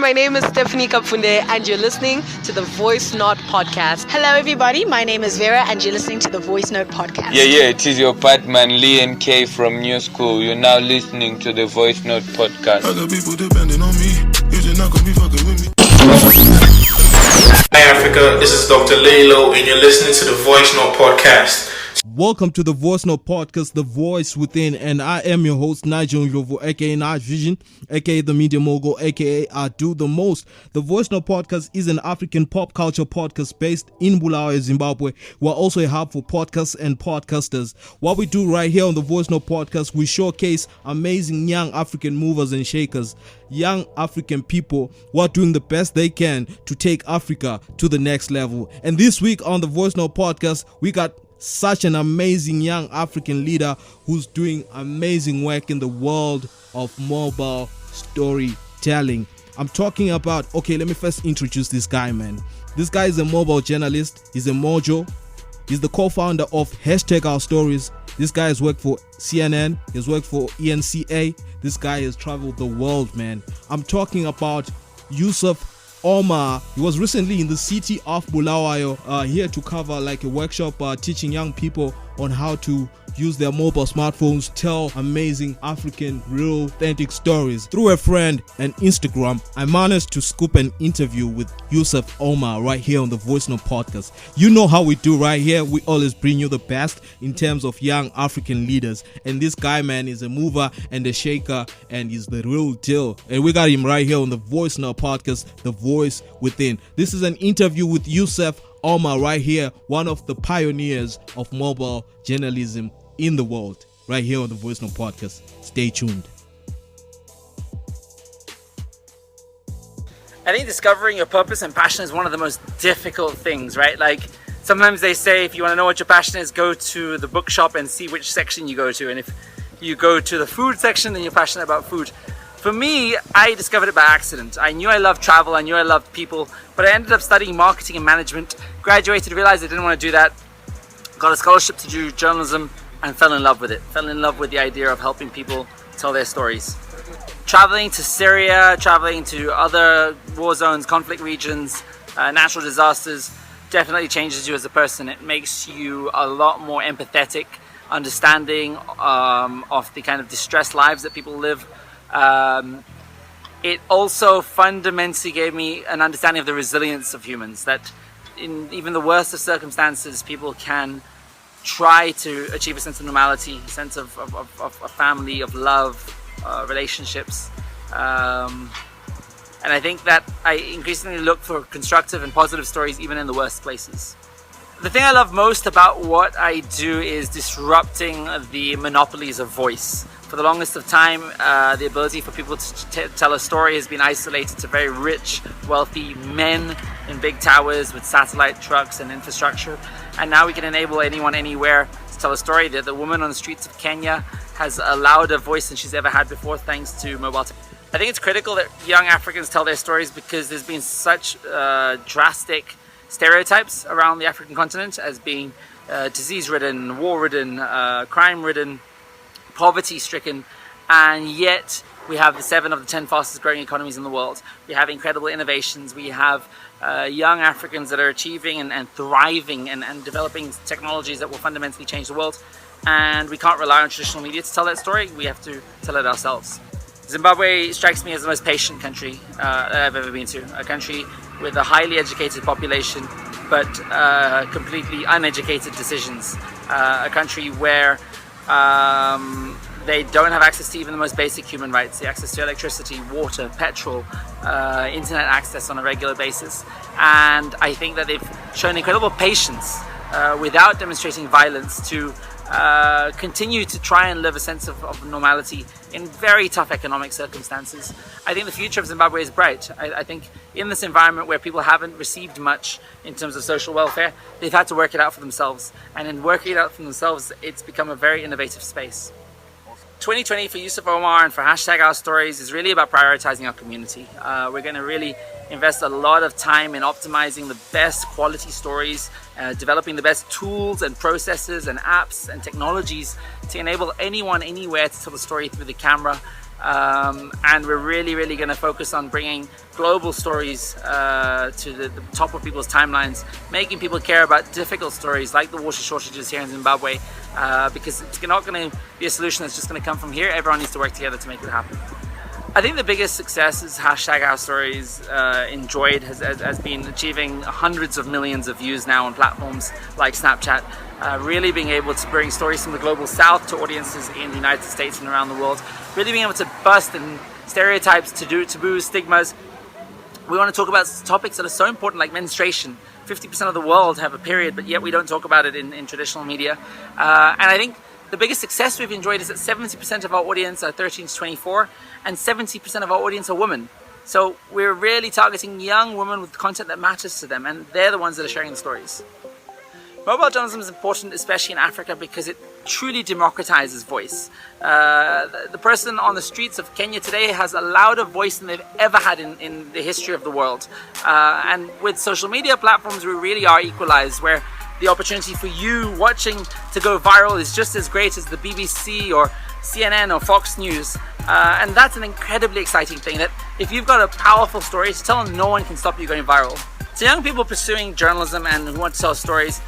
my name is Stephanie Kapfunde, and you're listening to the Voice Note Podcast. Hello, everybody. My name is Vera, and you're listening to the Voice Note Podcast. Yeah, it is your partman Lee and Kay from New School. You're now listening to the Voice Note Podcast. Other people depending on me, you're not gonna be fucking with me. Hi Africa, this is Dr. Lalo, and you're listening to the Voice Note Podcast. Welcome to the Voice Note Podcast, The Voice Within, and I am your host, Nigel Yovo, aka Night Vision, aka The Media Mogul, aka I Do The Most. The Voice Note Podcast is an African pop culture podcast based in Bulawayo, Zimbabwe. We're also a hub for podcasts and podcasters. What we do right here on the Voice Note Podcast, we showcase amazing young African movers and shakers, young African people who are doing the best they can to take Africa to the next level. And this week on the Voice Note Podcast, we got such an amazing young African leader who's doing amazing work in the world of mobile storytelling. I'm talking about, let me first introduce this guy, man. This guy is a mobile journalist. He's a Mojo. He's the co-founder of #OurStories. This guy has worked for CNN. He's worked for ENCA. This guy has traveled the world, man. I'm talking about Yusuf Omar. He was recently in the city of Bulawayo here to cover like a workshop teaching young people on how to use their mobile smartphones, tell amazing African real authentic stories. Through a friend and Instagram, I managed to scoop an interview with Yusuf Omar right here on the Voice Note Podcast. You know how we do right here. We always bring you the best in terms of young African leaders. And this guy, man, is a mover and a shaker, and he's the real deal. And we got him right here on the Voice Note Podcast, The Voice Within. This is an interview with Yusuf Omar right here, one of the pioneers of mobile journalism in the world, right here on the Voice Note Podcast. Stay tuned. I think discovering your purpose and passion is one of the most difficult things, right? Like sometimes they say if you want to know what your passion is, go to the bookshop and see which section you go to. And if you go to the food section, then you're passionate about food. For me, I discovered it by accident. I knew I loved travel, I knew I loved people, but I ended up studying marketing and management, graduated, realized I didn't want to do that, got a scholarship to do journalism, and fell in love with it. Fell in love with the idea of helping people tell their stories. Traveling to Syria, traveling to other war zones, conflict regions, natural disasters, definitely changes you as a person. It makes you a lot more empathetic, understanding of the kind of distressed lives that people live. It also fundamentally gave me an understanding of the resilience of humans, that in even the worst of circumstances, people can try to achieve a sense of normality, a sense of a family, of love, relationships. And I think that I increasingly look for constructive and positive stories even in the worst places. The thing I love most about what I do is disrupting the monopolies of voice. For the longest of time, the ability for people to tell a story has been isolated to very rich, wealthy men in big towers with satellite trucks and infrastructure. And now we can enable anyone, anywhere to tell a story. The woman on the streets of Kenya has a louder voice than she's ever had before thanks to mobile technology. I think it's critical that young Africans tell their stories because there's been such drastic stereotypes around the African continent as being disease-ridden, war-ridden, crime-ridden, poverty-stricken, and yet we have the 7 of the 10 fastest growing economies in the world. We have incredible innovations. We have young Africans that are achieving and thriving and developing technologies that will fundamentally change the world. And we can't rely on traditional media to tell that story. We have to tell it ourselves. Zimbabwe strikes me as the most patient country that I've ever been to. A country with a highly educated population, but completely uneducated decisions. A country where they don't have access to even the most basic human rights, the access to electricity, water, petrol, internet access on a regular basis. And I think that they've shown incredible patience without demonstrating violence to continue to try and live a sense of normality in very tough economic circumstances. I think the future of Zimbabwe is bright. I think in this environment where people haven't received much in terms of social welfare, they've had to work it out for themselves. And in working it out for themselves, it's become a very innovative space. 2020 for Yusuf Omar and for #OurStories is really about prioritizing our community. We're going to really invest a lot of time in optimizing the best quality stories, developing the best tools and processes and apps and technologies to enable anyone, anywhere to tell the story through the camera And we're really going to focus on bringing global stories to the top of people's timelines, making people care about difficult stories like the water shortages here in Zimbabwe, because it's not going to be a solution that's just going to come from here. Everyone needs to work together to make it happen. I think the biggest success is #OurStories enjoyed has been achieving hundreds of millions of views now on platforms like Snapchat, really being able to bring stories from the global south to audiences in the United States and around the world, really being able to bust in stereotypes, taboos, stigmas. We want to talk about topics that are so important like menstruation. 50% of the world have a period, but yet we don't talk about it in traditional media. And I think the biggest success we've enjoyed is that 70% of our audience are 13 to 24 and 70% of our audience are women. So we're really targeting young women with content that matters to them, and they're the ones that are sharing the stories. Mobile journalism is important, especially in Africa, because it truly democratizes voice. The person on the streets of Kenya today has a louder voice than they've ever had in the history of the world. And with social media platforms, we really are equalized, where the opportunity for you watching to go viral is just as great as the BBC or CNN or Fox News. And that's an incredibly exciting thing, that if you've got a powerful story to tell, no one can stop you going viral. So young people pursuing journalism and who want to tell stories,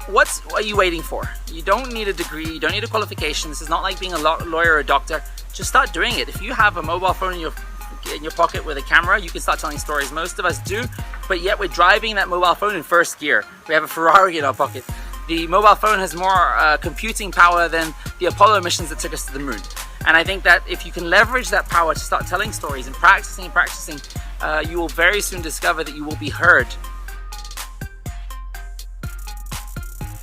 what are you waiting for? You don't need a degree, you don't need a qualification. This is not like being a lawyer or a doctor. Just start doing it. If you have a mobile phone in your pocket with a camera, you can start telling stories. Most of us do, but yet we're driving that mobile phone in first gear. We have a Ferrari in our pocket. The mobile phone has more computing power than the Apollo missions that took us to the moon. And I think that if you can leverage that power to start telling stories and practicing, you will very soon discover that you will be heard.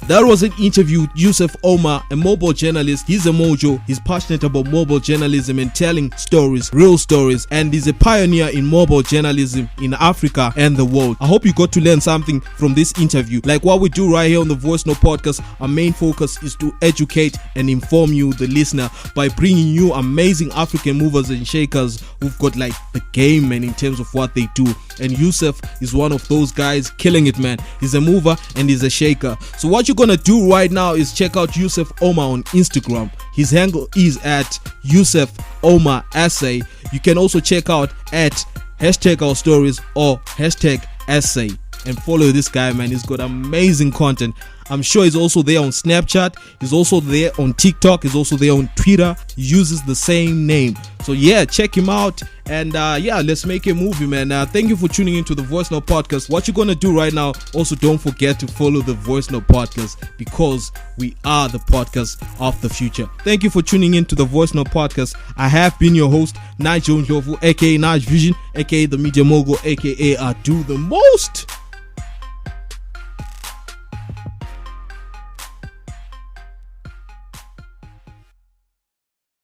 That was an interview with Yusuf Omar, a mobile journalist. He's a Mojo. He's passionate about mobile journalism and telling stories, real stories, and he's a pioneer in mobile journalism in Africa and the world. I hope you got to learn something from this interview. Like what we do right here on the Voice Note podcast, our main focus is to educate and inform you, the listener, by bringing you amazing African movers and shakers who've got like the game, man, in terms of what they do. And Yusuf is one of those guys killing it, man. He's a mover and he's a shaker. So what you're gonna do right now is check out Yusuf Omar on Instagram. His handle is at Yusuf Omar Essay. You can also check out at #OurStories or #Essay and follow this guy, man. He's got amazing content. I'm sure he's also there on Snapchat. He's also there on TikTok. He's also there on Twitter. He uses the same name. So yeah, check him out. And let's make a movie, man. Thank you for tuning into the Voice Note podcast. What you're gonna do right now, also don't forget to follow the Voice Note podcast, because we are the podcast of the future. Thank you for tuning into the Voice Note podcast. I have been your host, Nigel Njovu, aka Naj Vision, aka the Media Mogul, aka I Do the Most.